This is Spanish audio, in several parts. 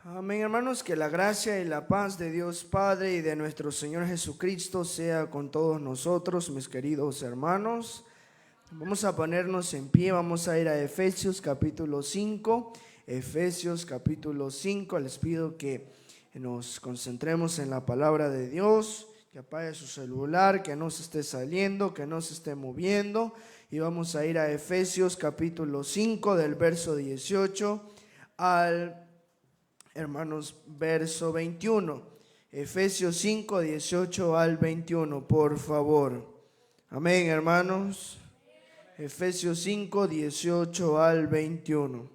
Amén, hermanos, que la gracia y la paz de Dios Padre y de nuestro Señor Jesucristo sea con todos nosotros, mis queridos hermanos. Vamos a ponernos en pie, vamos a ir a Efesios capítulo 5. Efesios capítulo 5, les pido que nos concentremos en la palabra de Dios, que apague su celular, que no se esté saliendo, que no se esté moviendo. Y vamos a ir a Efesios capítulo 5 del verso 18 al verso 21. Efesios 5, 18 al 21, por favor. Amén, hermanos. Efesios 5, 18 al 21.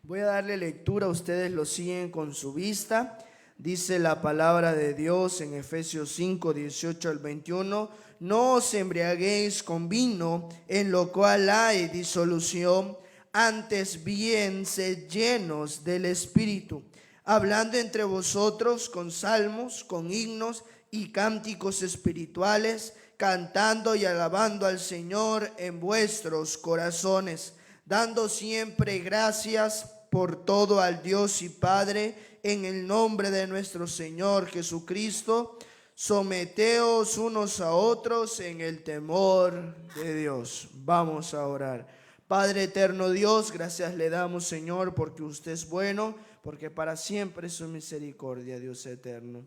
Voy a darle lectura, ustedes lo siguen con su vista. Dice la palabra de Dios en Efesios 5, 18 al 21. No os embriaguéis con vino, en lo cual hay disolución, antes bien sed llenos del Espíritu, hablando entre vosotros con salmos, con himnos y cánticos espirituales, cantando y alabando al Señor en vuestros corazones, dando siempre gracias por todo al Dios y Padre, en el nombre de nuestro Señor Jesucristo. Someteos unos a otros en el temor de Dios. Vamos a orar. Padre eterno Dios, gracias le damos, Señor, porque usted es bueno, porque para siempre es su misericordia, Dios eterno.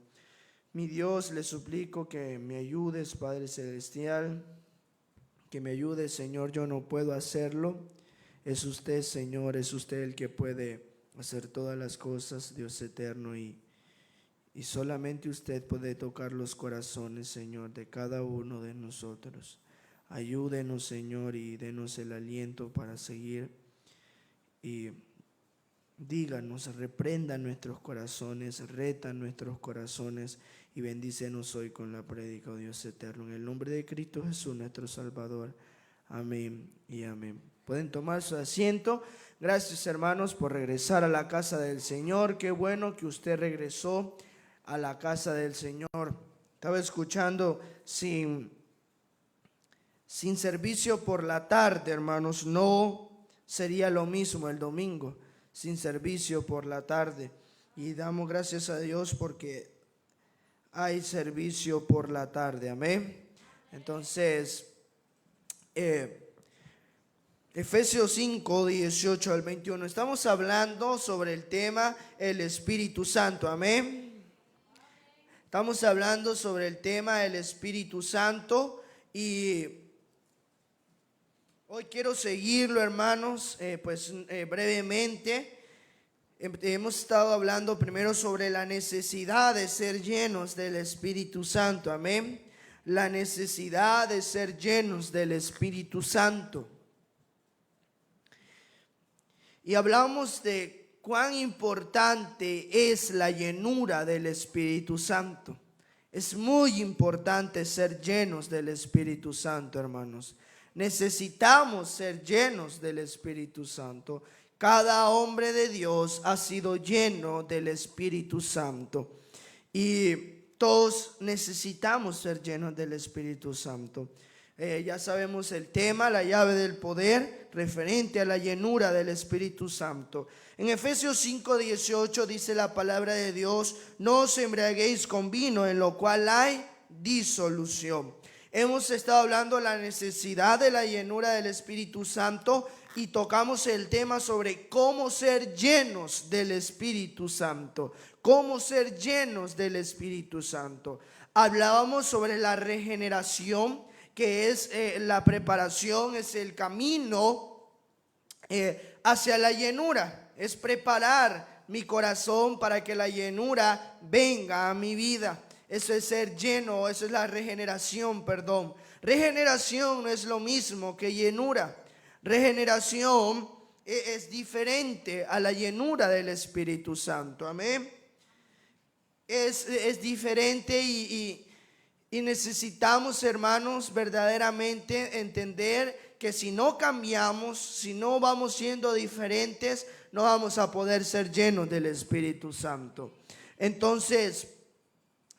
Mi Dios, le suplico que me ayudes, Padre celestial, que me ayudes, Señor, yo no puedo hacerlo. Es usted, Señor, es usted el que puede hacer todas las cosas, Dios eterno, y solamente usted puede tocar los corazones, Señor, de cada uno de nosotros. Ayúdenos, Señor, y denos el aliento para seguir. Y díganos, reprenda nuestros corazones, reta nuestros corazones y bendícenos hoy con la prédica, oh Dios eterno. En el nombre de Cristo Jesús, nuestro Salvador. Amén y amén. Pueden tomar su asiento. Gracias, hermanos, por regresar a la casa del Señor. Qué bueno que usted regresó a la casa del Señor. Estaba escuchando sin servicio por la tarde, hermanos, no sería lo mismo el domingo, sin servicio por la tarde. Y damos gracias a Dios porque hay servicio por la tarde, amén. Entonces, Efesios 5, 18 al 21. Estamos hablando sobre el tema el Espíritu Santo, amén. Estamos hablando sobre el tema el Espíritu Santo y hoy quiero seguirlo, hermanos, brevemente. Hemos estado hablando primero sobre la necesidad de ser llenos del Espíritu Santo, amén. La necesidad de ser llenos del Espíritu Santo. Y hablamos de cuán importante es la llenura del Espíritu Santo. Es muy importante ser llenos del Espíritu Santo, hermanos. Necesitamos ser llenos del Espíritu Santo. Cada hombre de Dios ha sido lleno del Espíritu Santo. Y todos necesitamos ser llenos del Espíritu Santo. Ya sabemos el tema, la llave del poder, referente a la llenura del Espíritu Santo. En Efesios 5, 18 dice la palabra de Dios: no os embriaguéis con vino, en lo cual hay disolución. Hemos estado hablando de la necesidad de la llenura del Espíritu Santo y tocamos el tema sobre cómo ser llenos del Espíritu Santo. Cómo ser llenos del Espíritu Santo. Hablábamos sobre la regeneración, que es la preparación, es el camino hacia la llenura. Es preparar mi corazón para que la llenura venga a mi vida. Eso es ser lleno, eso es la regeneración, perdón. Regeneración no es lo mismo que llenura. Regeneración es diferente a la llenura del Espíritu Santo, amén. Es diferente y Y necesitamos, hermanos, verdaderamente entender que si no cambiamos, si no vamos siendo diferentes, no vamos a poder ser llenos del Espíritu Santo. Entonces,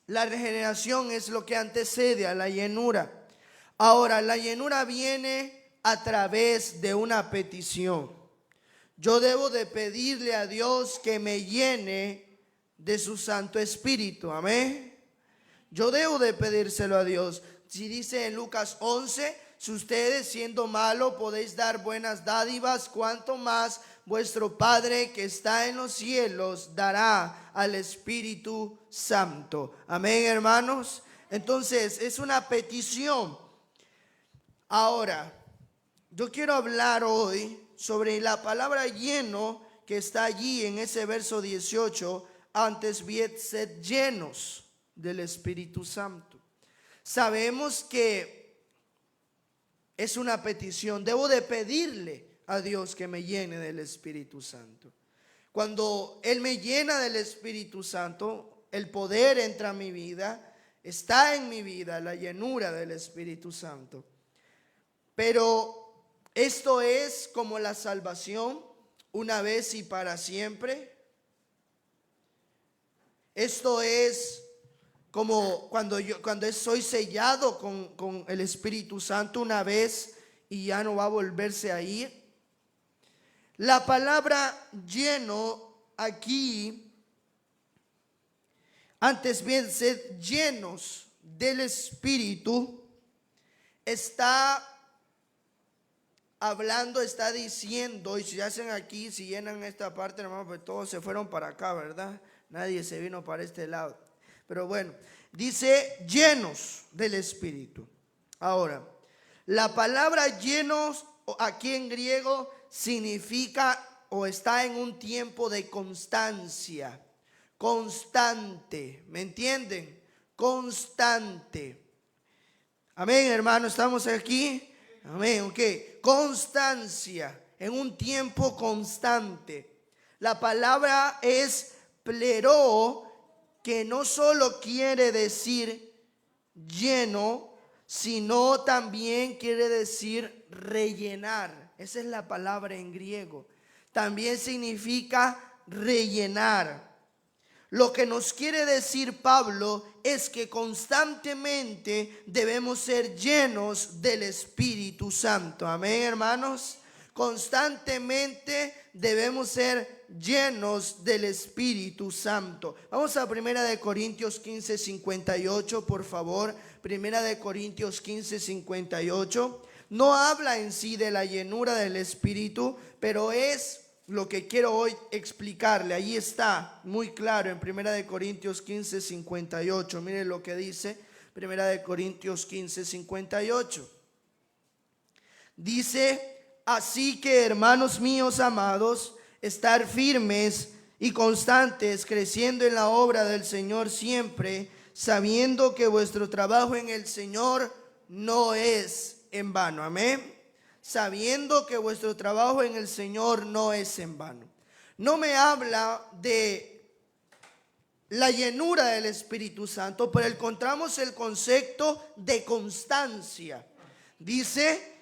la regeneración es lo que antecede a la llenura. Ahora, la llenura viene a través de una petición. Yo debo de pedirle a Dios que me llene de su Santo Espíritu. Amén. Yo debo de pedírselo a Dios. Si dice en Lucas 11, si ustedes siendo malos podéis dar buenas dádivas, cuánto más vuestro Padre que está en los cielos dará al Espíritu Santo. Amén, hermanos. Entonces es una petición. Ahora, yo quiero hablar hoy sobre la palabra lleno que está allí en ese verso 18. Antes bien, sed llenos del Espíritu Santo. Sabemos que es una petición. Debo de pedirle a Dios que me llene del Espíritu Santo. Cuando Él me llena del Espíritu Santo, el poder entra a mi vida, está en mi vida la llenura del Espíritu Santo. Pero esto es como la salvación, una vez y para siempre. Esto es como cuando soy sellado con el Espíritu Santo una vez y ya no va a volverse a ir. La palabra lleno aquí, antes bien sed llenos del Espíritu, está hablando, está diciendo, y si hacen aquí, si llenan esta parte, hermano, pues todos se fueron para acá, ¿verdad? Nadie se vino para este lado. Pero bueno, dice llenos del Espíritu. Ahora, la palabra llenos aquí en griego significa o está en un tiempo de constancia, constante, ¿me entienden? Constante. Amén, hermano, estamos aquí. Amén, ok. Constancia, en un tiempo constante. La palabra es pleró, que no solo quiere decir lleno, sino también quiere decir rellenar. Esa es la palabra en griego. También significa rellenar. Lo que nos quiere decir Pablo es que constantemente debemos ser llenos del Espíritu Santo. Amén, hermanos. Constantemente debemos ser llenos del Espíritu Santo. Vamos a 1 Corintios 15:58, por favor. 1 Corintios 15:58. No habla en sí de la llenura del Espíritu, pero es lo que quiero hoy explicarle. Ahí está muy claro en 1 Corintios 15:58. Miren lo que dice 1 Corintios 15:58. Dice: así que, hermanos míos amados, estar firmes y constantes, creciendo en la obra del Señor siempre, sabiendo que vuestro trabajo en el Señor no es en vano. Amén. Sabiendo que vuestro trabajo en el Señor no es en vano. No me habla de la llenura del Espíritu Santo, pero encontramos el concepto de constancia. Dice: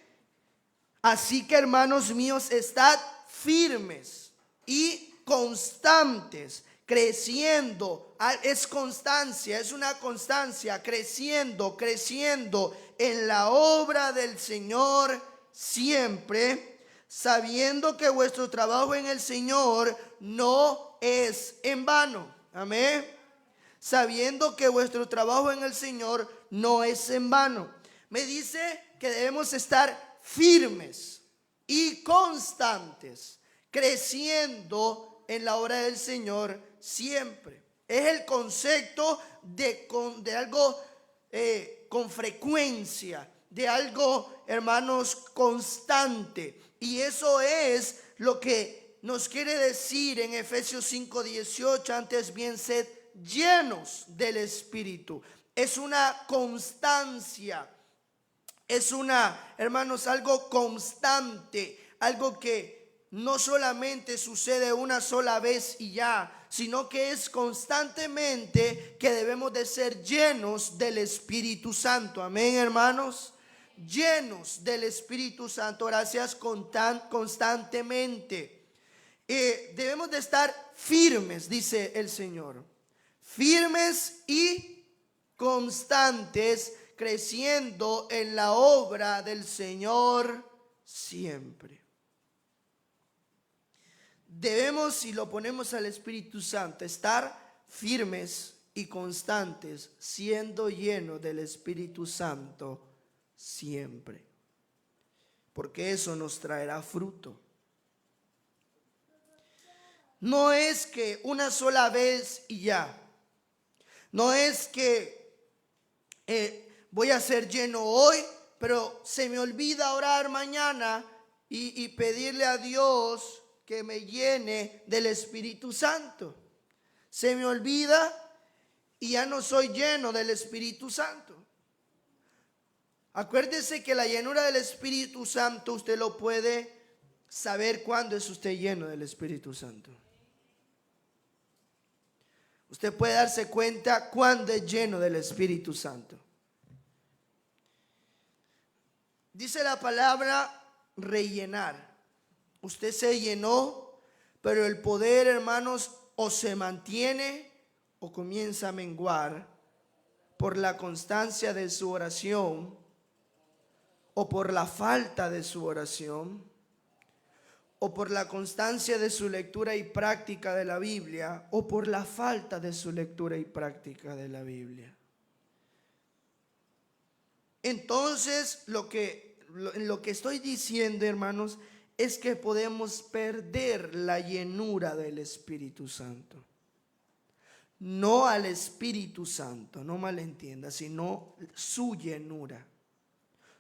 así que, hermanos míos, estad firmes y constantes, creciendo. Es constancia, es una constancia, creciendo en la obra del Señor siempre, sabiendo que vuestro trabajo en el Señor no es en vano. Amén. Sabiendo que vuestro trabajo en el Señor no es en vano. Me dice que debemos estar firmes y constantes, creciendo en la obra del Señor siempre. Es el concepto de algo con frecuencia, de algo, hermanos, constante. Y eso es lo que nos quiere decir en Efesios 5:18, antes bien sed llenos del Espíritu. Es una constancia. Es hermanos, algo constante, algo que no solamente sucede una sola vez y ya, sino que es constantemente que debemos de ser llenos del Espíritu Santo. Amén, hermanos. Llenos del Espíritu Santo, gracias, constantemente. Debemos de estar firmes, dice el Señor. Firmes y constantes, creciendo en la obra del Señor siempre. Debemos, si lo ponemos al Espíritu Santo, estar firmes y constantes, siendo llenos del Espíritu Santo siempre, porque eso nos traerá fruto. No es que una sola vez y ya. No es que voy a ser lleno hoy, pero se me olvida orar mañana y pedirle a Dios que me llene del Espíritu Santo. Se me olvida y ya no soy lleno del Espíritu Santo. Acuérdese que la llenura del Espíritu Santo usted lo puede saber cuándo es usted lleno del Espíritu Santo. Usted puede darse cuenta cuándo es lleno del Espíritu Santo. Dice la palabra rellenar. Usted se llenó, pero el poder, hermanos, o se mantiene o comienza a menguar por la constancia de su oración o por la falta de su oración o por la constancia de su lectura y práctica de la Biblia o por la falta de su lectura y práctica de la Biblia. Entonces, lo que estoy diciendo, hermanos, es que podemos perder la llenura del Espíritu Santo. No al Espíritu Santo, no malentienda, sino su llenura.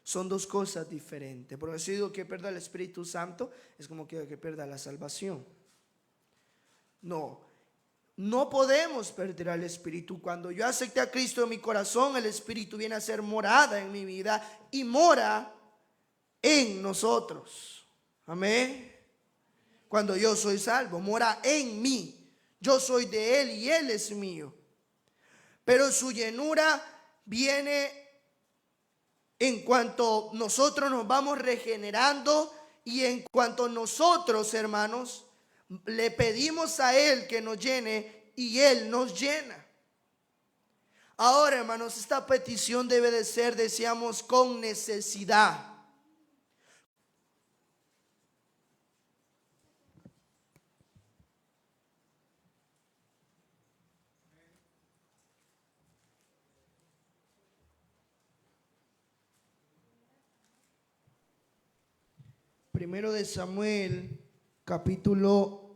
Son dos cosas diferentes. Porque si digo que pierda el Espíritu Santo, es como que pierda la salvación. No podemos perder al Espíritu. Cuando yo acepté a Cristo en mi corazón, el Espíritu viene a ser morada en mi vida y mora en nosotros. Amén. Cuando yo soy salvo, mora en mí. Yo soy de Él y Él es mío. Pero su llenura viene en cuanto nosotros nos vamos regenerando y en cuanto nosotros, hermanos, le pedimos a Él que nos llene y Él nos llena. Ahora, hermanos, esta petición debe de ser, decíamos, con necesidad. Primero de Samuel, capítulo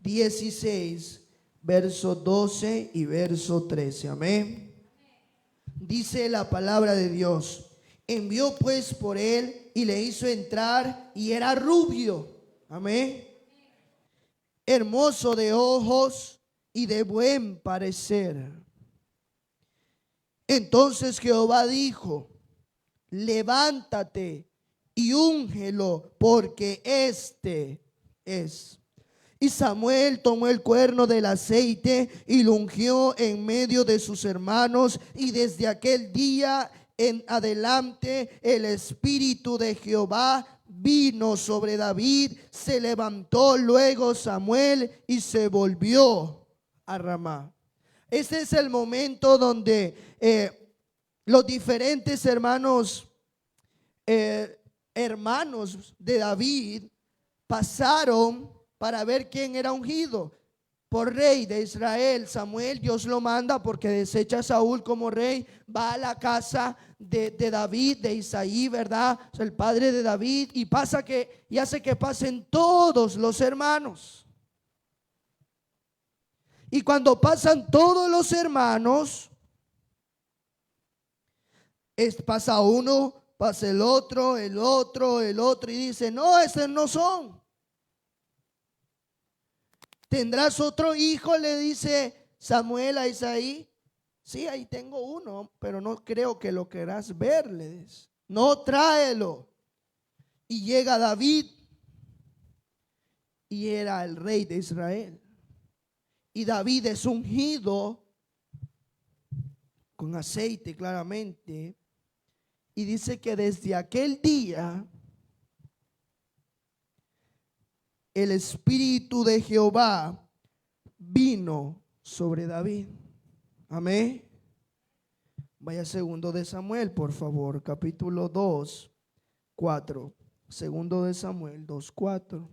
16, verso 12 y verso 13. Amén. Dice la palabra de Dios: envió pues por él y le hizo entrar, y era rubio. Amén. Hermoso de ojos y de buen parecer. Entonces Jehová dijo: levántate y úngelo, porque este es. Y Samuel tomó el cuerno del aceite y lo ungió en medio de sus hermanos, y desde aquel día en adelante el Espíritu de Jehová vino sobre David. Se levantó luego Samuel y se volvió a Ramá. Este es el momento donde los diferentes hermanos de David pasaron para ver quién era ungido por rey de Israel. Samuel, Dios lo manda porque desecha a Saúl como rey, va a la casa de David, de Isaí, ¿verdad? O sea, el padre de David, y hace que pasen todos los hermanos. Y cuando pasan todos los hermanos, pasa uno, pasa el otro, y dice: no, esos no son. ¿Tendrás otro hijo?, le dice Samuel a Isaí. Sí, ahí tengo uno, pero no creo que lo querás ver, le dice. No, tráelo. Y llega David y era el rey de Israel. Y David es ungido con aceite, claramente. Y dice que desde aquel día el Espíritu de Jehová vino sobre David. Amén. Vaya segundo de Samuel, por favor, capítulo 2, 4. Segundo de Samuel 2, 4.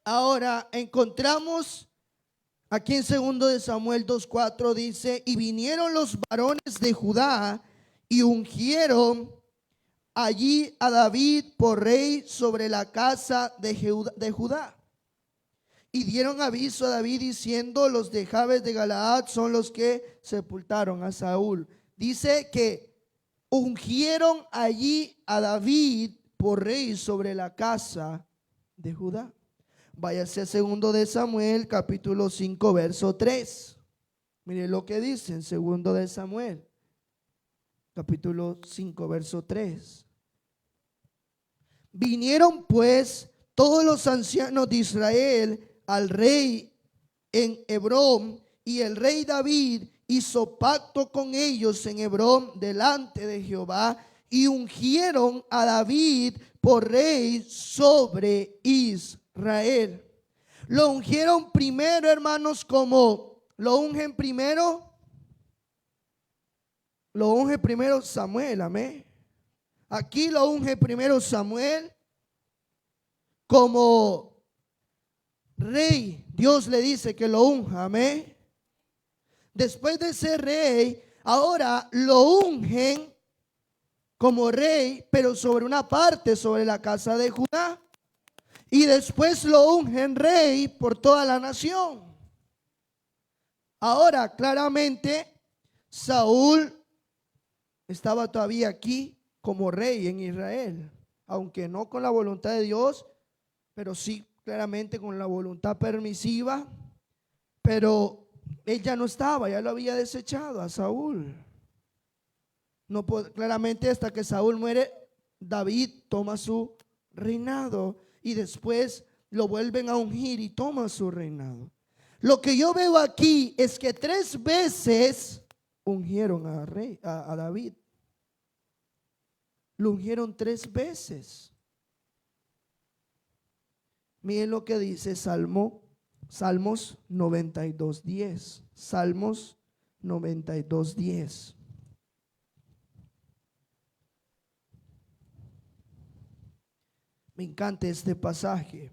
Ahora encontramos aquí en segundo de Samuel 2:4 dice: y vinieron los varones de Judá y ungieron allí a David por rey sobre la casa de Judá. Y dieron aviso a David diciendo: los de Jabes de Galaad son los que sepultaron a Saúl. Dice que ungieron allí a David por rey sobre la casa de Judá. Váyase a segundo de Samuel, capítulo 5, verso 3. Mire lo que dice en segundo de Samuel, capítulo 5, verso 3. Vinieron pues todos los ancianos de Israel al rey en Hebrón, y el rey David hizo pacto con ellos en Hebrón delante de Jehová, y ungieron a David por rey sobre Israel. Lo ungieron primero, hermanos, como lo ungen primero. Lo unge primero Samuel, amén. Aquí lo unge primero Samuel como rey. Dios le dice que lo unja, amén. Después de ser rey, ahora lo ungen como rey, pero sobre una parte, sobre la casa de Judá. Y después lo ungen rey por toda la nación. Ahora, claramente, Saúl estaba todavía aquí como rey en Israel, aunque no con la voluntad de Dios, pero sí claramente con la voluntad permisiva. Pero él ya no estaba, ya lo había desechado a Saúl. No, claramente hasta que Saúl muere, David toma su reinado y después lo vuelven a ungir y toma su reinado. Lo que yo veo aquí es que 3 veces ungieron a David. Lo ungieron 3 veces. Miren lo que dice Salmos 92:10. Salmos 92:10. Me encanta este pasaje.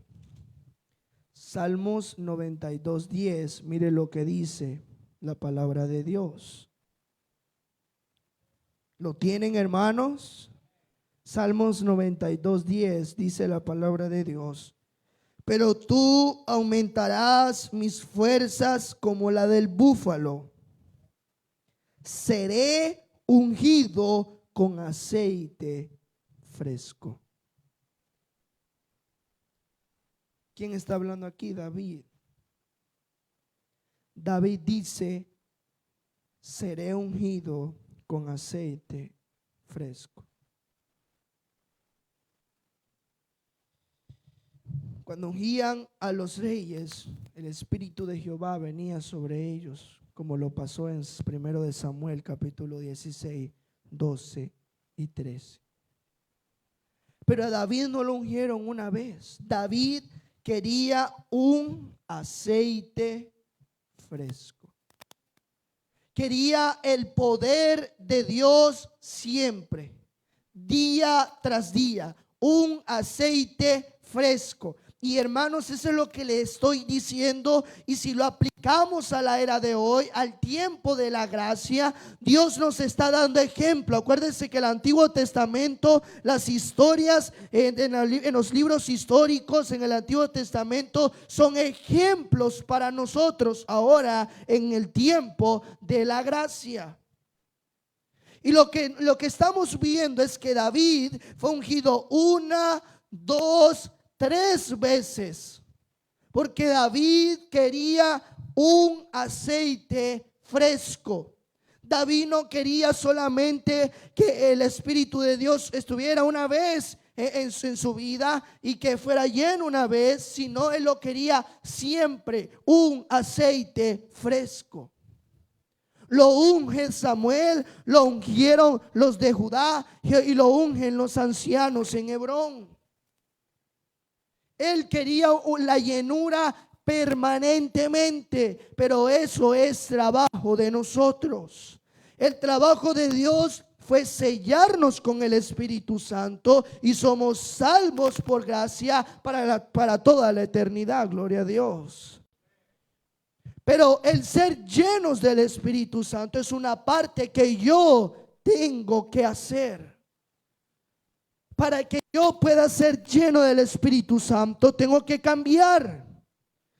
Salmos 92:10. Mire lo que dice la palabra de Dios. ¿Lo tienen, hermanos? Salmos 92:10 dice la palabra de Dios: pero tú aumentarás mis fuerzas como la del búfalo. Seré ungido con aceite fresco. ¿Quién está hablando aquí? David. David dice: seré ungido con aceite fresco. Cuando ungían a los reyes, el Espíritu de Jehová venía sobre ellos, como lo pasó en 1 de Samuel, capítulo 16, 12 y 13. Pero a David no lo ungieron una vez. David quería un aceite fresco. Quería el poder de Dios siempre, día tras día, un aceite fresco. Y hermanos, eso es lo que le estoy diciendo. Y si lo aplicamos a la era de hoy, al tiempo de la gracia, Dios nos está dando ejemplo. Acuérdense que el Antiguo Testamento, las historias en los libros históricos en el Antiguo Testamento son ejemplos para nosotros ahora en el tiempo de la gracia. Y lo que estamos viendo es que David fue ungido 1, 2, 3 veces, porque David quería un aceite fresco. David no quería solamente que el Espíritu de Dios estuviera una vez en su vida y que fuera lleno una vez, sino él lo quería siempre, un aceite fresco. Lo unge Samuel, lo ungieron los de Judá y lo ungen los ancianos en Hebrón. Él quería la llenura permanentemente, pero eso es trabajo de nosotros. El trabajo de Dios fue sellarnos con el Espíritu Santo y somos salvos por gracia para toda la eternidad. Gloria a Dios. Pero el ser llenos del Espíritu Santo es una parte que yo tengo que hacer. Para que yo pueda ser lleno del Espíritu Santo, tengo que cambiar.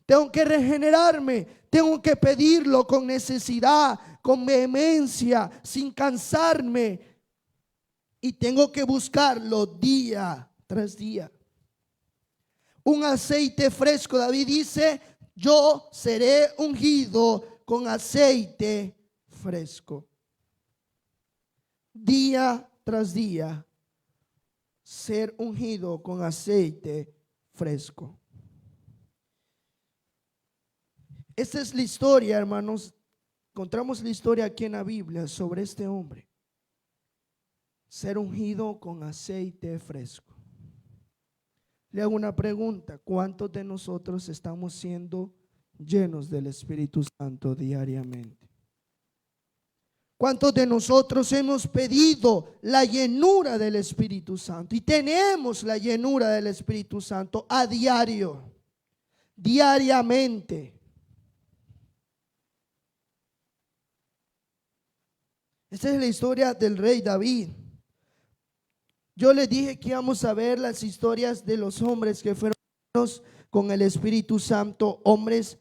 Tengo que regenerarme. Tengo que pedirlo con necesidad, con vehemencia, sin cansarme. Y tengo que buscarlo día tras día. Un aceite fresco. David dice: yo seré ungido con aceite fresco. Día tras día, ser ungido con aceite fresco. Esta es la historia, hermanos. Encontramos la historia aquí en la Biblia sobre este hombre. Ser ungido con aceite fresco. Le hago una pregunta: ¿cuántos de nosotros estamos siendo llenos del Espíritu Santo diariamente? ¿Cuántos de nosotros hemos pedido la llenura del Espíritu Santo? Y tenemos la llenura del Espíritu Santo a diario, diariamente. Esta es la historia del rey David. Yo les dije que íbamos a ver las historias de los hombres que fueron llenos con el Espíritu Santo, hombres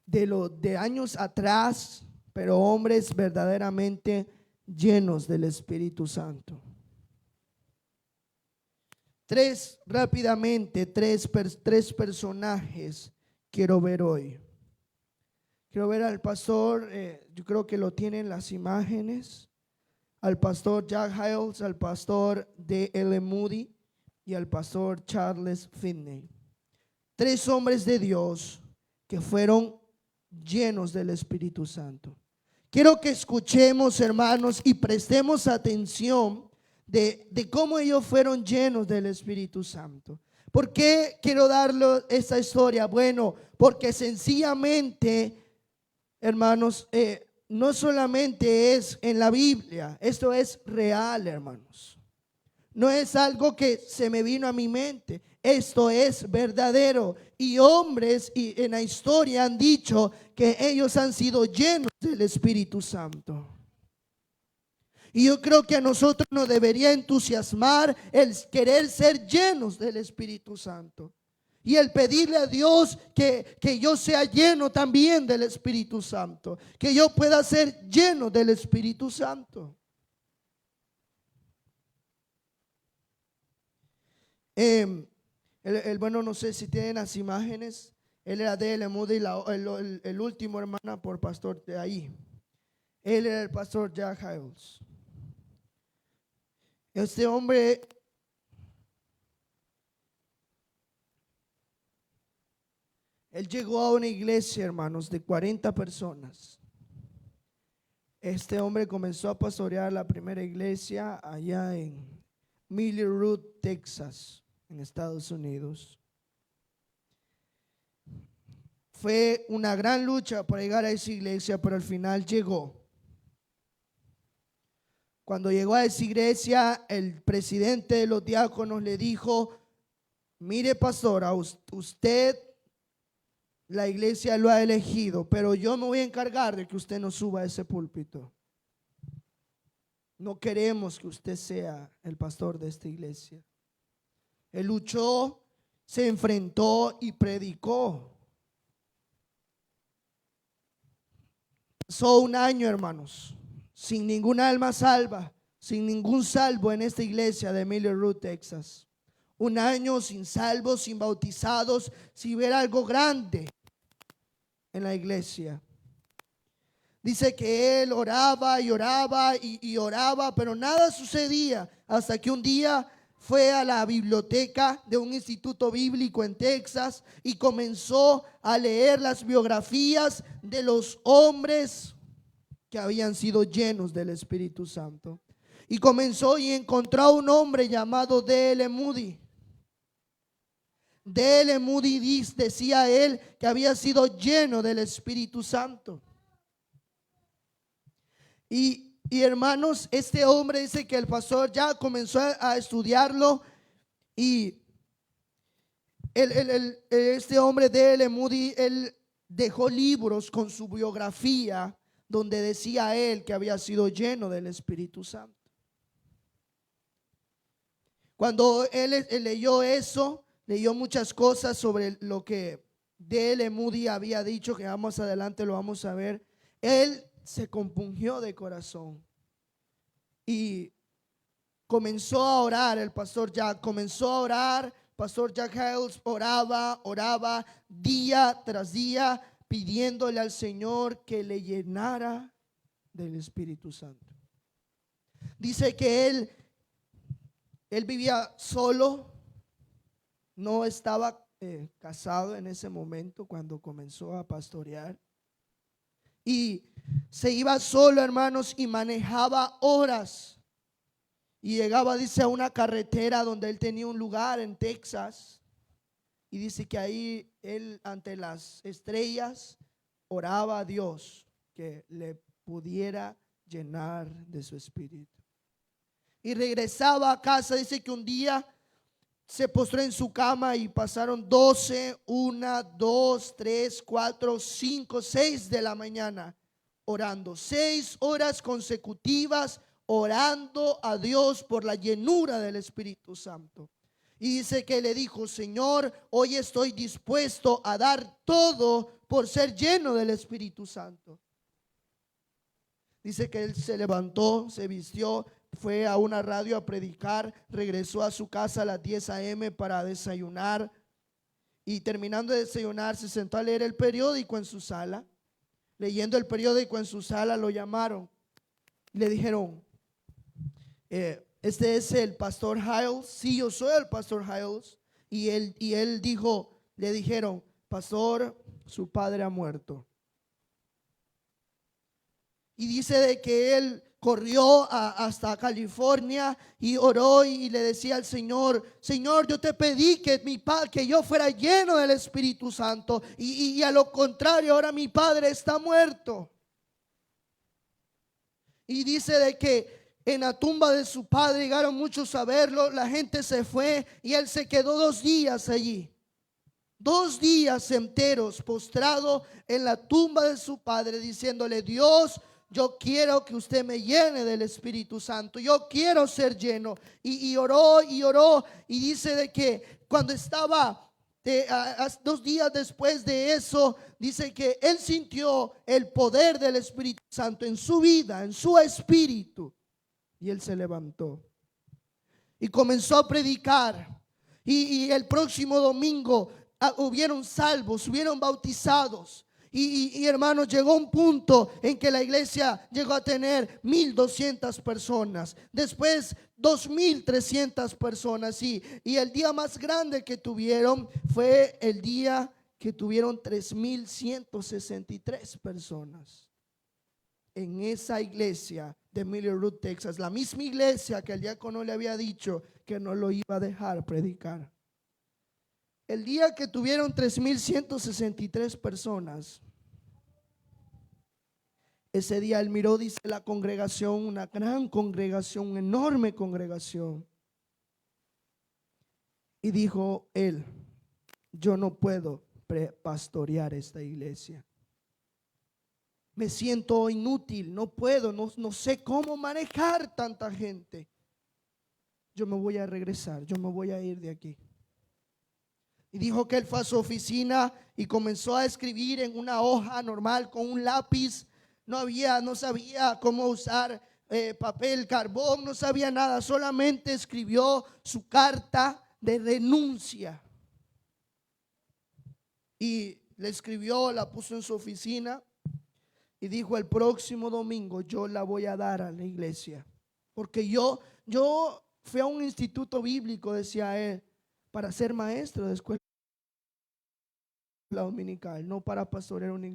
de años atrás, pero hombres verdaderamente llenos del Espíritu Santo. Rápidamente, tres personajes quiero ver hoy. Quiero ver al pastor, yo creo que lo tienen las imágenes, al pastor Jack Hyles, al pastor D.L. Moody y al pastor Charles Finney. Tres hombres de Dios que fueron llenos del Espíritu Santo. Quiero que escuchemos, hermanos, y prestemos atención de cómo ellos fueron llenos del Espíritu Santo. ¿Por qué quiero darle esta historia? Bueno, porque sencillamente, hermanos, no solamente es en la Biblia, esto es real, hermanos. No es algo que se me vino a mi mente, esto es verdadero. Y hombres en la historia han dicho que ellos han sido llenos del Espíritu Santo. Y yo creo que a nosotros nos debería entusiasmar el querer ser llenos del Espíritu Santo. Y el pedirle a Dios que yo sea lleno también del Espíritu Santo. Que yo pueda ser lleno del Espíritu Santo. Bueno, no sé si tienen las imágenes. Él era D.L. Moody, el último hermana por pastor de ahí. Él era el pastor Jack Hyles. Este hombre él llegó a una iglesia, hermanos, de 40 personas. Este hombre comenzó a pastorear la primera iglesia allá en Miller Road, Texas, en Estados Unidos. Fue una gran lucha para llegar a esa iglesia, pero al final llegó. Cuando llegó a esa iglesia, el presidente de los diáconos le dijo: mire, pastor, a usted la iglesia lo ha elegido, pero yo me voy a encargar de que usted no suba a ese púlpito. No queremos que usted sea el pastor de esta iglesia. Él luchó, se enfrentó y predicó. Pasó un año, hermanos, sin ningún alma salva, sin ningún salvo en esta iglesia de Miller Road, Texas. Un año sin salvos, sin bautizados, sin ver algo grande en la iglesia. Dice que él oraba y oraba y oraba, pero nada sucedía hasta que un día fue a la biblioteca de un instituto bíblico en Texas y comenzó a leer las biografías de los hombres que habían sido llenos del Espíritu Santo. Y comenzó y encontró a un hombre llamado D.L. Moody. D.L. Moody decía él que había sido lleno del Espíritu Santo. Y hermanos, este hombre dice que el pastor ya comenzó a estudiarlo y este hombre D.L. Moody, él dejó libros con su biografía donde decía él que había sido lleno del Espíritu Santo. Cuando él leyó eso, leyó muchas cosas sobre lo que D.L. Moody había dicho, que más adelante lo vamos a ver. Él se compungió de corazón y comenzó a orar. El pastor Jack comenzó a orar. Pastor Jack Hyles oraba día tras día, pidiéndole al Señor que le llenara del Espíritu Santo. Dice que él vivía solo, no estaba casado en ese momento cuando comenzó a pastorear. Y se iba solo, hermanos, y manejaba horas. Y llegaba, dice, a una carretera donde él tenía un lugar en Texas. Y dice que ahí él, ante las estrellas, oraba a Dios que le pudiera llenar de su espíritu. Y regresaba a casa. Dice que un día se postró en su cama y pasaron 12, 1, 2, 3, 4, 5, 6 de la mañana orando. 6 horas consecutivas orando a Dios por la llenura del Espíritu Santo. Y dice que le dijo: Señor, hoy estoy dispuesto a dar todo por ser lleno del Espíritu Santo. Dice que él se levantó, se vistió, fue a una radio a predicar, regresó a su casa a las 10 a.m. para desayunar. Y terminando de desayunar, se sentó a leer el periódico en su sala. Leyendo el periódico en su sala, lo llamaron. Le dijeron: este es el pastor Hyles. Sí, yo soy el pastor Hyles. Y él dijo, le dijeron: pastor, su padre ha muerto. Y dice de que él corrió hasta California y oró y le decía al Señor: Señor, yo te pedí que yo fuera lleno del Espíritu Santo, y a lo contrario, ahora mi padre está muerto. Y dice de que en la tumba de su padre llegaron muchos a verlo, la gente se fue y él se quedó 2 días allí. 2 días enteros postrado en la tumba de su padre, diciéndole: Dios, yo quiero que usted me llene del Espíritu Santo. Yo quiero ser lleno. Y oró y oró. Y dice de que cuando estaba 2 días después de eso, dice que él sintió el poder del Espíritu Santo en su vida, en su espíritu. Y él se levantó y comenzó a predicar. Y el próximo domingo hubieron salvos, hubieron bautizados. Y hermanos, llegó un punto en que la iglesia llegó a tener 1,200 personas. Después 2,300 personas. Y el día más grande que tuvieron fue el día que tuvieron 3,163 personas. En esa iglesia de Miller Root, Texas. La misma iglesia que el diácono le había dicho que no lo iba a dejar predicar. El día que tuvieron 3,163 personas, ese día él miró, dice, la congregación, una gran congregación, una enorme congregación. Y dijo él: yo no puedo pastorear esta iglesia. Me siento inútil, no puedo, no sé cómo manejar tanta gente. Yo me voy a regresar, yo me voy a ir de aquí. Y dijo que él fue a su oficina y comenzó a escribir en una hoja normal con un lápiz. No sabía cómo usar papel, carbón, no sabía nada. Solamente escribió su carta de renuncia. Y le escribió, la puso en su oficina y dijo: el próximo domingo yo la voy a dar a la iglesia. Porque yo Fui a un instituto bíblico, decía él, para ser maestro de escuela dominical, no para pastorear una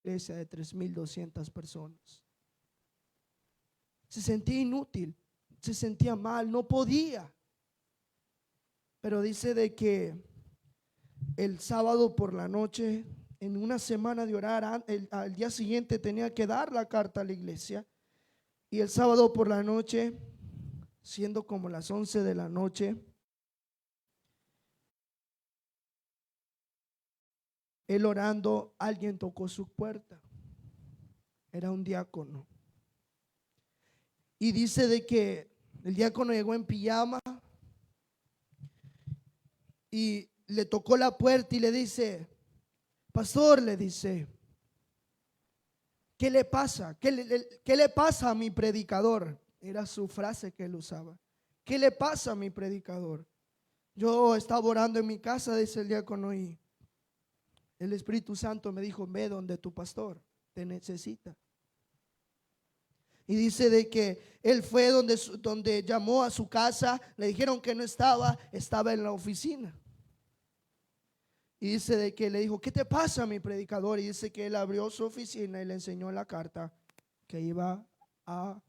iglesia de 3,200 personas. Se sentía inútil, se sentía mal, no podía. Pero dice de que el sábado por la noche, en una semana de orar, al día siguiente tenía que dar la carta a la iglesia. Y el sábado por la noche, siendo como las 11 de la noche, él orando, alguien tocó su puerta. Era un diácono. Y dice de que el diácono llegó en pijama y le tocó la puerta y le dice: pastor, le dice, ¿qué le pasa? ¿Qué le pasa a mi predicador? Era su frase que él usaba. ¿Qué le pasa a mi predicador? Yo estaba orando en mi casa, dice el diácono, y el Espíritu Santo me dijo: ve donde tu pastor te necesita. Y dice de que él fue donde llamó a su casa, le dijeron que no estaba en la oficina. Y dice de que le dijo: ¿qué te pasa, mi predicador? Y dice que él abrió su oficina y le enseñó la carta que iba a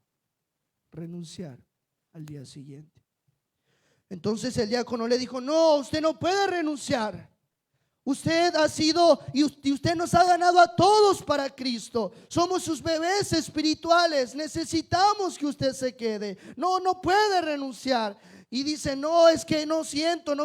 renunciar al día siguiente. Entonces el diácono le dijo: no, usted no puede renunciar. Usted ha sido y usted nos ha ganado a todos para Cristo. Somos sus bebés espirituales. Necesitamos que usted se quede. No puede renunciar. Y dice: no, es que no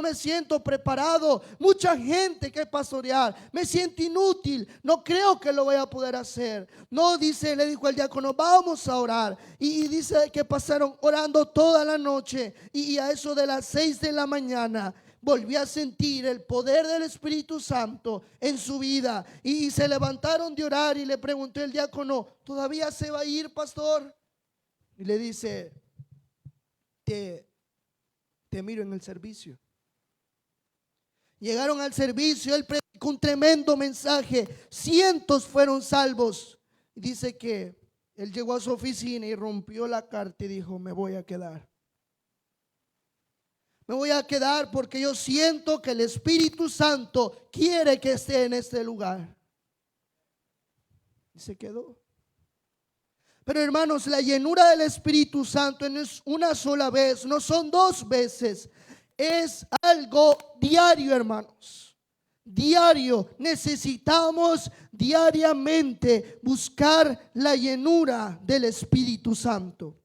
me siento preparado. Mucha gente que pastorear. Me siento inútil. No creo que lo voy a poder hacer. No, dice, le dijo el diácono: vamos a orar. Y dice que pasaron orando toda la noche. Y a eso de las 6 de la mañana volvió a sentir el poder del Espíritu Santo en su vida. Y se levantaron de orar y le preguntó el diácono: ¿todavía se va a ir, pastor? Y le dice: te miro en el servicio. Llegaron al servicio, él predicó un tremendo mensaje, cientos fueron salvos. Y dice que él llegó a su oficina y rompió la carta y dijo: me voy a quedar. Me voy a quedar porque yo siento que el Espíritu Santo quiere que esté en este lugar. Y se quedó. Pero hermanos, la llenura del Espíritu Santo no es una sola vez, no son 2 veces. Es algo diario, hermanos. Diario. Necesitamos diariamente buscar la llenura del Espíritu Santo.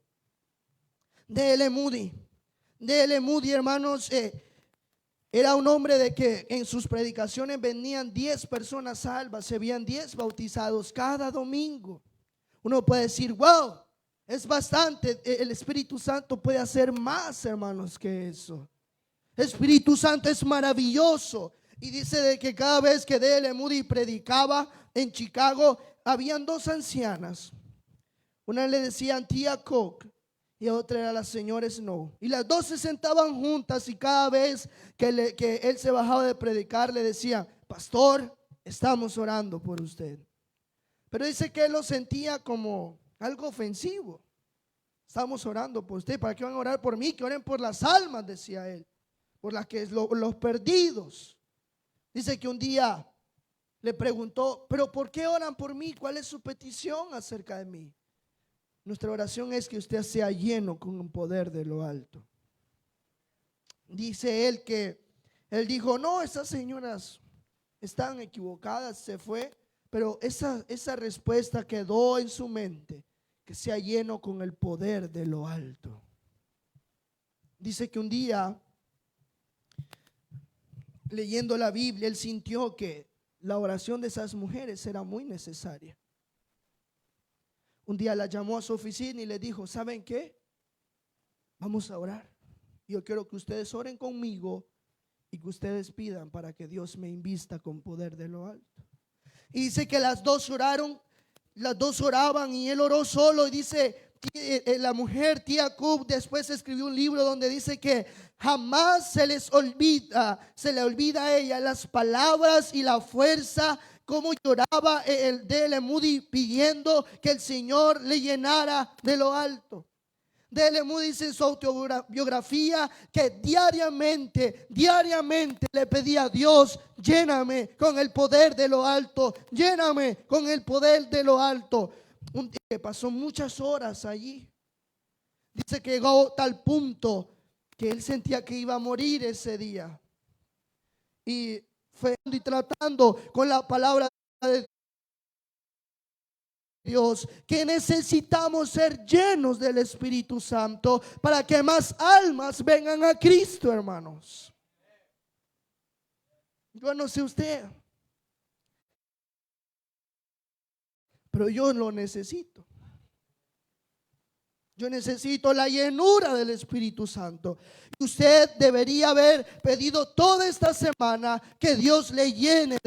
D.L. Moody, hermanos, era un hombre de que en sus predicaciones venían 10 personas salvas, se veían 10 bautizados cada domingo. Uno puede decir: wow, es bastante. El Espíritu Santo puede hacer más, hermanos, que eso. El Espíritu Santo es maravilloso. Y dice de que cada vez que D.L. Moody predicaba en Chicago, habían 2 ancianas. Una le decían tía Cook y otra era la señora Snow. Y las 2 se sentaban juntas y cada vez que él se bajaba de predicar le decía: pastor, estamos orando por usted. Pero dice que él lo sentía como algo ofensivo. Estamos orando por usted. ¿Para qué van a orar por mí? Que oren por las almas, decía él, por los perdidos. Dice que un día le preguntó: pero ¿por qué oran por mí? ¿Cuál es su petición acerca de mí? Nuestra oración es que usted sea lleno con el poder de lo alto. Dice él que él dijo: no, esas señoras están equivocadas, se fue. Pero esa respuesta quedó en su mente: que sea lleno con el poder de lo alto. Dice que un día, leyendo la Biblia, él sintió que la oración de esas mujeres era muy necesaria. Un día la llamó a su oficina y le dijo: ¿saben qué? Vamos a orar. Yo quiero que ustedes oren conmigo y que ustedes pidan para que Dios me invista con poder de lo alto. Y dice que las 2 oraron, las 2 oraban y él oró solo. Y dice la mujer, tía Cook, después escribió un libro donde dice que jamás se le olvida a ella las palabras y la fuerza cómo lloraba el D.L. Moody pidiendo que el Señor le llenara de lo alto. D.L. Moody dice en su autobiografía que diariamente le pedía a Dios: lléname con el poder de lo alto, lléname con el poder de lo alto. Un día que pasó muchas horas allí, dice que llegó a tal punto que él sentía que iba a morir ese día, y fue y tratando con la palabra de Dios, que necesitamos ser llenos del Espíritu Santo para que más almas vengan a Cristo, hermanos. Yo no sé usted, pero yo lo necesito. Yo necesito la llenura del Espíritu Santo. Usted debería haber pedido toda esta semana que Dios le llene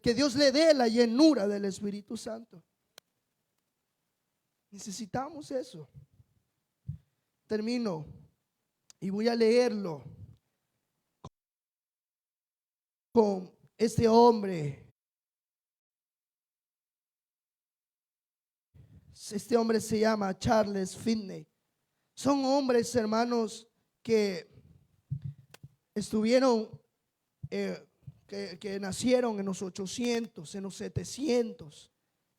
que Dios le dé la llenura del Espíritu Santo. Necesitamos eso. Termino y voy a leerlo con este hombre. Este hombre se llama Charles Finney. Son hombres, hermanos, que estuvieron que nacieron en los 800, en los 700.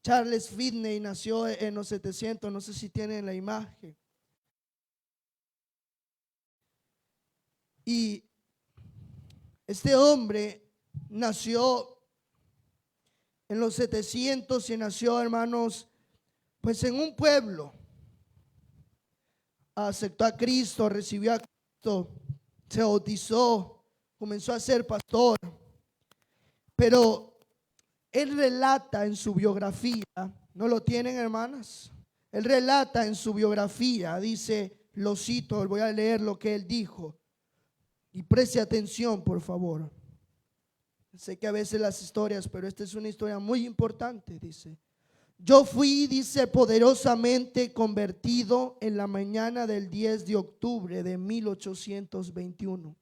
Charles Finney nació en los 700, no sé si tienen la imagen. Y este hombre nació en los 700 y nació, hermanos, pues en un pueblo. Aceptó a Cristo, recibió a Cristo, se bautizó, comenzó a ser pastor. Pero él relata en su biografía, ¿no lo tienen, hermanas? Él relata en su biografía, dice, lo cito, voy a leer lo que él dijo. Y preste atención, por favor. Sé que a veces las historias, pero esta es una historia muy importante. Dice: yo fui, dice, poderosamente convertido en la mañana del 10 de octubre de 1821.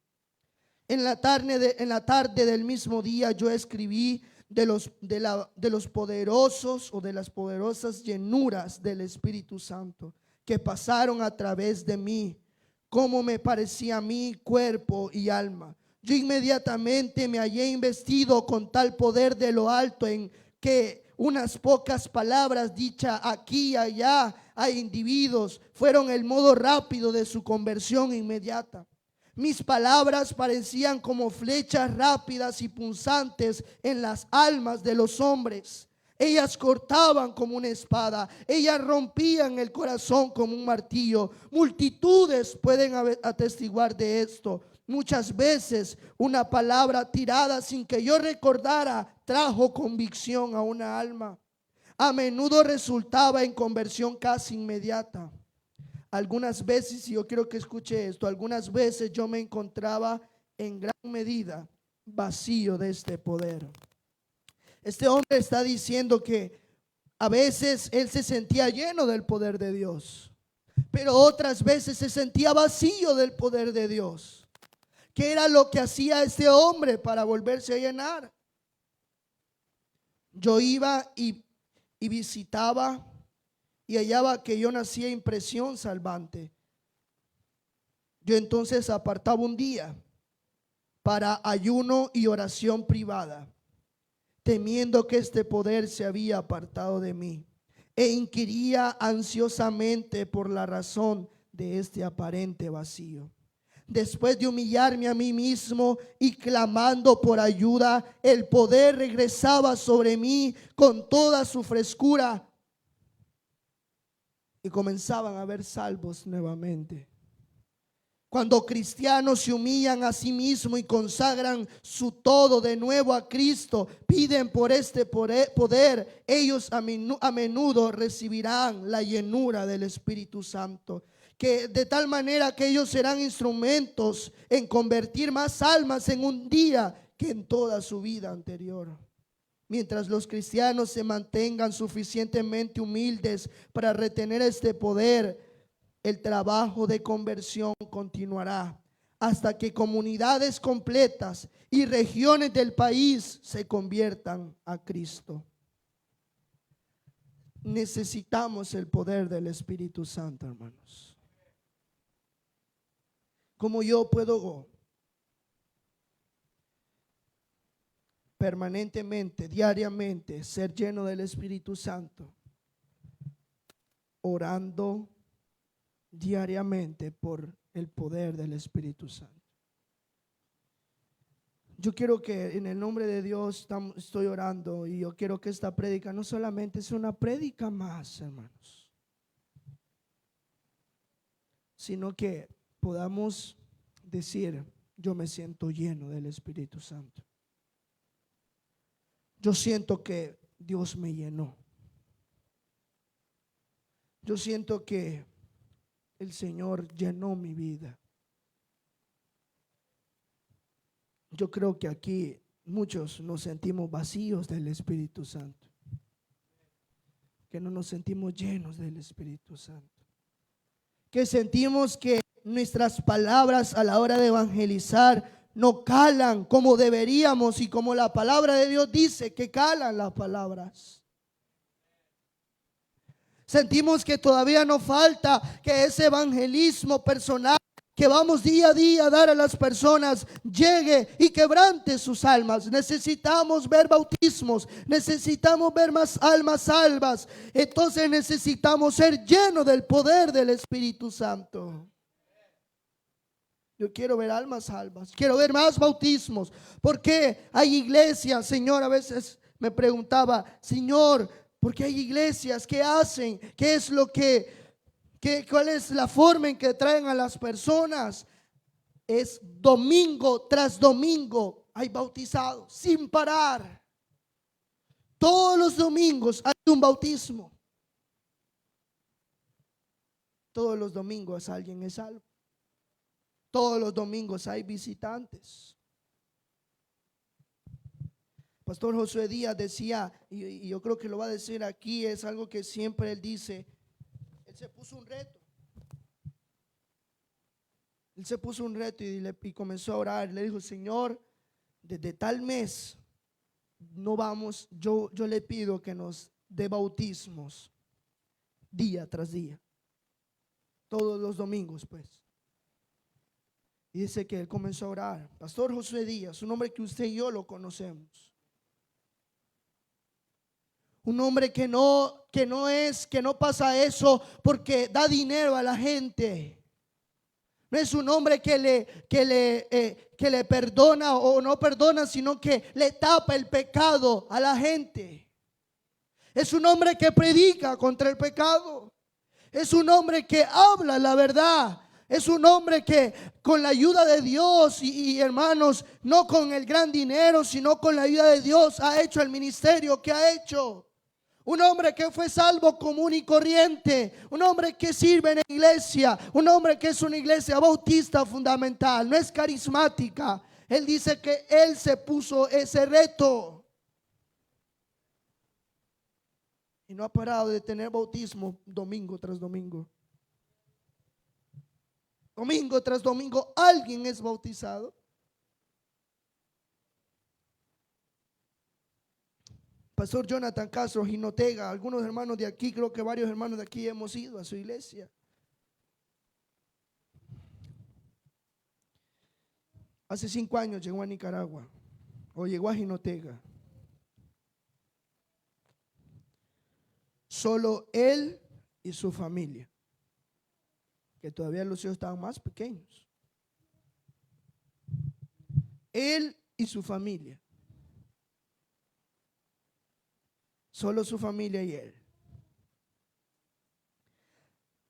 En la tarde del mismo día yo escribí de los poderosos o de las poderosas llenuras del Espíritu Santo que pasaron a través de mí, como me parecía a mí cuerpo y alma. Yo inmediatamente me hallé investido con tal poder de lo alto en que unas pocas palabras dichas aquí y allá a individuos fueron el modo rápido de su conversión inmediata. Mis palabras parecían como flechas rápidas y punzantes en las almas de los hombres. Ellas cortaban como una espada, ellas rompían el corazón como un martillo. Multitudes pueden atestiguar de esto. Muchas veces una palabra tirada sin que yo recordara trajo convicción a una alma. A menudo resultaba en conversión casi inmediata. Algunas veces, y yo quiero que escuche esto, algunas veces yo me encontraba en gran medida vacío de este poder. Este hombre está diciendo que a veces él se sentía lleno del poder de Dios, pero otras veces se sentía vacío del poder de Dios. ¿Qué era lo que hacía este hombre para volverse a llenar? Yo iba y visitaba y hallaba que yo no hacía impresión salvante. Yo entonces apartaba un día para ayuno y oración privada, temiendo que este poder se había apartado de mí, e inquiría ansiosamente por la razón de este aparente vacío. Después de humillarme a mí mismo y clamando por ayuda, el poder regresaba sobre mí con toda su frescura y comenzaban a haber salvos nuevamente. Cuando cristianos se humillan a sí mismos y consagran su todo de nuevo a Cristo, piden por este poder, ellos a menudo recibirán la llenura del Espíritu Santo, que de tal manera que ellos serán instrumentos en convertir más almas en un día que en toda su vida anterior. Mientras los cristianos se mantengan suficientemente humildes para retener este poder, el trabajo de conversión continuará. hasta que comunidades completas y regiones del país se conviertan a Cristo. Necesitamos el poder del Espíritu Santo, hermanos. ¿Cómo yo puedo permanentemente, diariamente, ser lleno del Espíritu Santo? Orando diariamente por el poder del Espíritu Santo. Yo quiero que en el nombre de Dios estoy orando, y yo quiero que esta prédica no solamente sea una prédica más, hermanos, sino que podamos decir: yo me siento lleno del Espíritu Santo. Yo siento que Dios me llenó. Yo siento que el Señor llenó mi vida. Yo creo que aquí muchos nos sentimos vacíos del Espíritu Santo, que no nos sentimos llenos del Espíritu Santo, que sentimos que nuestras palabras a la hora de evangelizar no calan como deberíamos y como la palabra de Dios dice que calan las palabras. Sentimos que todavía nos falta que ese evangelismo personal que vamos día a día a dar a las personas llegue y quebrante sus almas. Necesitamos ver bautismos, necesitamos ver más almas salvas. Entonces necesitamos ser llenos del poder del Espíritu Santo. Yo quiero ver almas salvas, quiero ver más bautismos. Porque hay iglesias, Señor, a veces me preguntaba: Señor, ¿por qué hay iglesias? ¿Qué hacen? ¿Qué es lo cuál es la forma en que traen a las personas? Es domingo tras domingo hay bautizados sin parar. Todos los domingos hay un bautismo. Todos los domingos alguien es salvo. Todos los domingos hay visitantes. Pastor Josué Díaz decía, y yo creo que lo va a decir aquí, es algo que siempre él dice. Él se puso un reto. Él se puso un reto y comenzó a orar. Le dijo: Señor, desde tal mes no vamos, yo le pido que nos dé bautismos día tras día, todos los domingos, pues. Y dice que él comenzó a orar. Pastor Josué Díaz, un hombre que usted y yo lo conocemos. Un hombre que no pasa eso porque da dinero a la gente. No es un hombre que le perdona o no perdona, sino que le tapa el pecado a la gente. Es un hombre que predica contra el pecado. Es un hombre que habla la verdad. Es un hombre que con la ayuda de Dios y hermanos, no con el gran dinero, sino con la ayuda de Dios, ha hecho el ministerio que ha hecho. Un hombre que fue salvo común y corriente. Un hombre que sirve en la iglesia. Un hombre que es una iglesia bautista fundamental. No es carismática. Él dice que él se puso ese reto. Y no ha parado de tener bautismo domingo tras domingo. Domingo tras domingo alguien es bautizado. Pastor Jonathan Castro, Jinotega, algunos hermanos de aquí, creo que varios hermanos de aquí hemos ido a su iglesia. Hace 5 años llegó a Nicaragua, o llegó a Jinotega. Solo él y su familia, que todavía los hijos estaban más pequeños. Él y su familia. Solo su familia y él.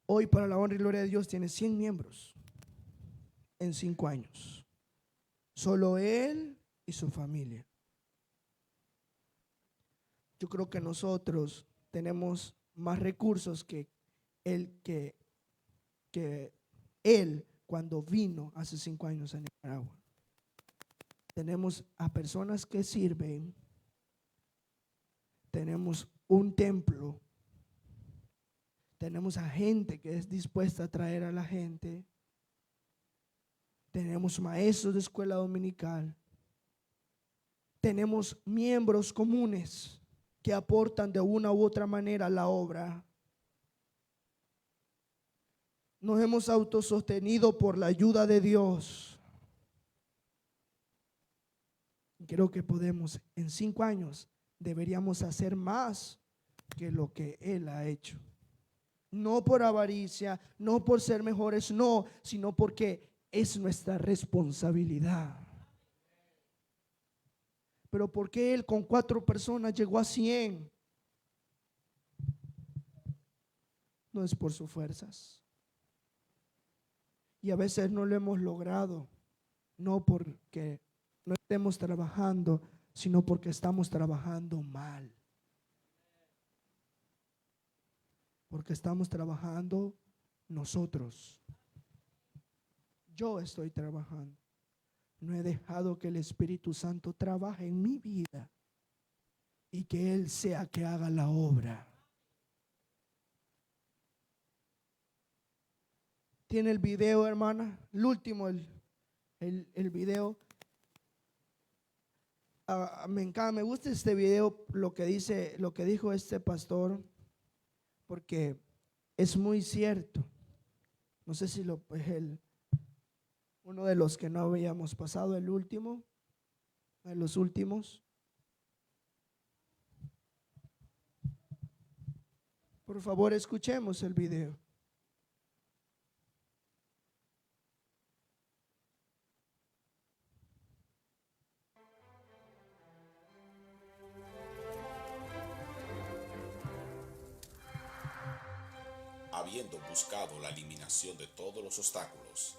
Hoy, para la honra y gloria de Dios, tiene 100 miembros en 5 años. Solo él y su familia. Yo creo que nosotros tenemos más recursos que él cuando vino hace 5 años a Nicaragua. Tenemos a personas que sirven. Tenemos un templo. Tenemos a gente que es dispuesta a traer a la gente. tenemos maestros de escuela dominical, tenemos miembros comunes que aportan de una u otra manera a la obra. Nos hemos autosostenido por la ayuda de Dios. Creo que podemos, en 5 años, deberíamos hacer más que lo que Él ha hecho. No por avaricia, no por ser mejores, no, sino porque es nuestra responsabilidad. Pero ¿por qué Él con 4 personas llegó a 100? No es por sus fuerzas. Y a veces no lo hemos logrado, no porque no estemos trabajando, sino porque estamos trabajando mal. Porque estamos trabajando nosotros. Yo estoy trabajando. No he dejado que el Espíritu Santo trabaje en mi vida y que Él sea que haga la obra. Tiene el video, hermana, el último, el video. Me encanta, me gusta este video, lo que dijo este pastor, porque es muy cierto. No sé si es uno de los que no habíamos pasado, el último, de los últimos. Por favor, escuchemos el video. Habiendo buscado la eliminación de todos los obstáculos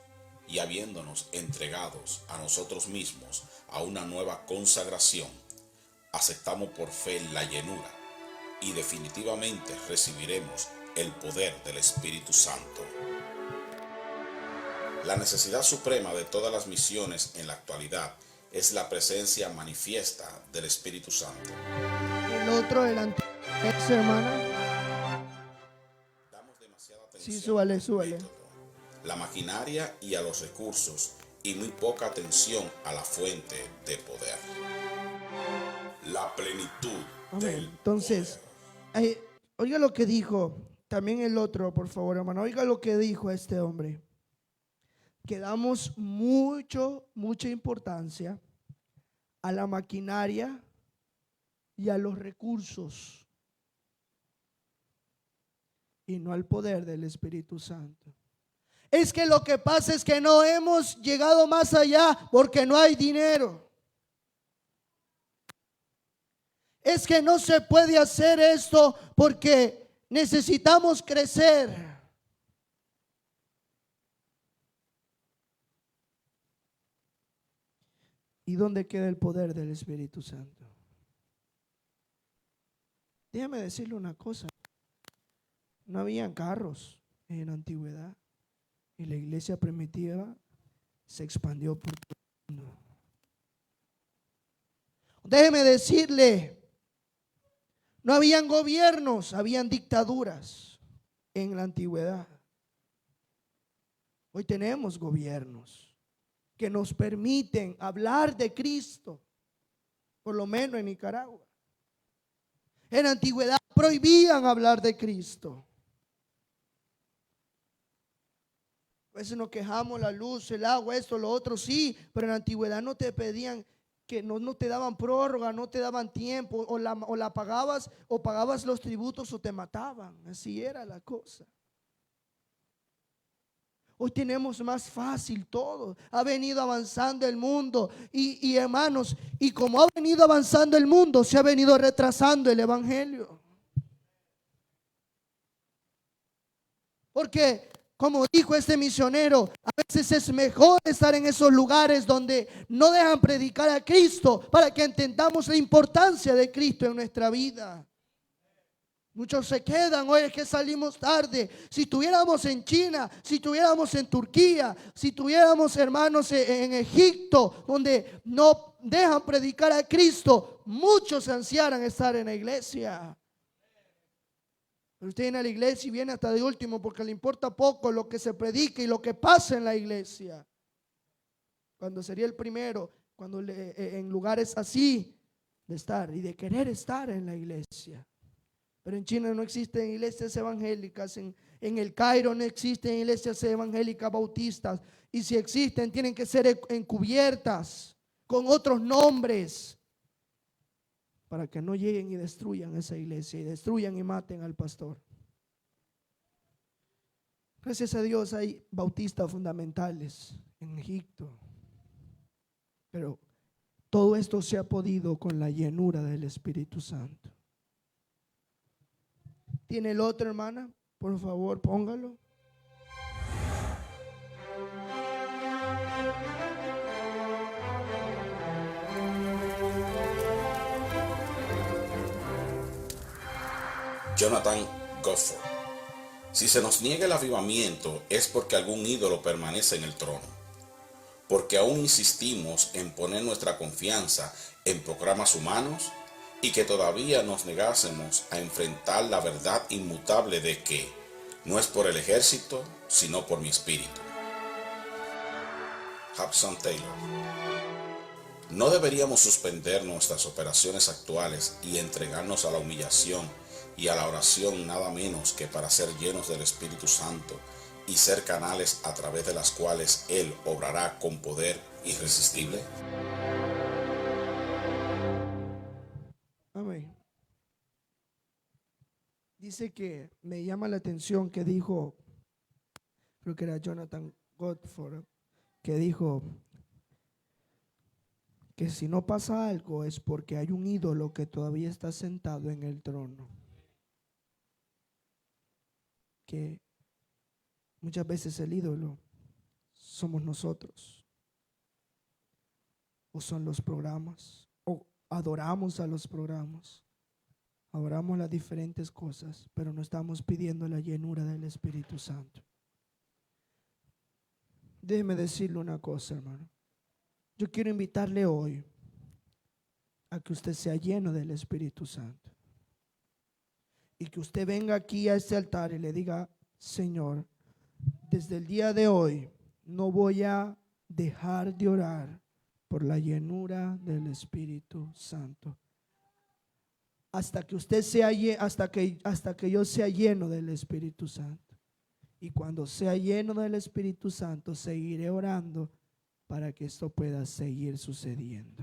y habiéndonos entregados a nosotros mismos a una nueva consagración, aceptamos por fe la llenura y definitivamente recibiremos el poder del Espíritu Santo. La necesidad suprema de todas las misiones en la actualidad es la presencia manifiesta del Espíritu Santo. El otro, el antiguo, hermana. Sí, súbale. La maquinaria y a los recursos y muy poca atención a la fuente de poder. La plenitud del Entonces, oiga lo que dijo también el otro, por favor, hermano. Oiga lo que dijo este hombre. Que damos mucha importancia a la maquinaria y a los recursos y no al poder del Espíritu Santo. Es que lo que pasa es que no hemos llegado más allá porque no hay dinero. Es que no se puede hacer esto porque necesitamos crecer. ¿Y dónde queda el poder del Espíritu Santo? Déjame decirle una cosa. No habían carros en la antigüedad y la iglesia primitiva se expandió por todo el mundo. Déjeme decirle, no habían gobiernos, habían dictaduras en la antigüedad. Hoy tenemos gobiernos que nos permiten hablar de Cristo, por lo menos en Nicaragua. En la antigüedad prohibían hablar de Cristo. A veces nos quejamos, la luz, el agua, esto, lo otro, sí, pero en la antigüedad no te pedían, que no te daban prórroga, no te daban tiempo, o la pagabas, o pagabas los tributos o te mataban. Así era la cosa. Hoy tenemos más fácil todo. Ha venido avanzando el mundo y hermanos, y como ha venido avanzando el mundo, se ha venido retrasando el evangelio. Porque como dijo este misionero, a veces es mejor estar en esos lugares donde no dejan predicar a Cristo para que entendamos la importancia de Cristo en nuestra vida. Muchos se quedan, oye, es que salimos tarde. Si estuviéramos en China, si estuviéramos en Turquía, si estuviéramos, hermanos, en Egipto, donde no dejan predicar a Cristo, muchos ansiaran estar en la iglesia. Pero usted viene a la iglesia y viene hasta de último porque le importa poco lo que se predica y lo que pasa en la iglesia. cuando sería el primero, cuando en lugares así de estar y de querer estar en la iglesia. Pero en China no existen iglesias evangélicas, en el Cairo no existen iglesias evangélicas bautistas, y si existen tienen que ser encubiertas con otros nombres para que no lleguen y destruyan esa iglesia y destruyan y maten al pastor. Gracias a Dios hay bautistas fundamentales en Egipto, pero todo esto se ha podido con la llenura del Espíritu Santo. ¿Tiene el otro, hermana? Por favor, póngalo. Jonathan Goodford. Si se nos niega el avivamiento es porque algún ídolo permanece en el trono, porque aún insistimos en poner nuestra confianza en programas humanos y que todavía nos negásemos a enfrentar la verdad inmutable de que no es por el ejército, sino por mi espíritu. Hudson Taylor. No deberíamos suspender nuestras operaciones actuales y entregarnos a la humillación y a la oración nada menos que para ser llenos del Espíritu Santo y ser canales a través de las cuales Él obrará con poder irresistible. Amén. Dice que me llama la atención que dijo, creo que era Jonathan Goodford, que dijo que si no pasa algo es porque hay un ídolo que todavía está sentado en el trono. Que muchas veces el ídolo somos nosotros, o son los programas, o adoramos a los programas, adoramos las diferentes cosas, pero no estamos pidiendo la llenura del Espíritu Santo. Déjeme decirle una cosa, hermano. Yo quiero invitarle hoy a que usted sea lleno del Espíritu Santo. Y que usted venga aquí a este altar y le diga: Señor, desde el día de hoy no voy a dejar de orar por la llenura del Espíritu Santo. Hasta que usted sea, hasta que yo sea lleno del Espíritu Santo. Y cuando sea lleno del Espíritu Santo, seguiré orando para que esto pueda seguir sucediendo.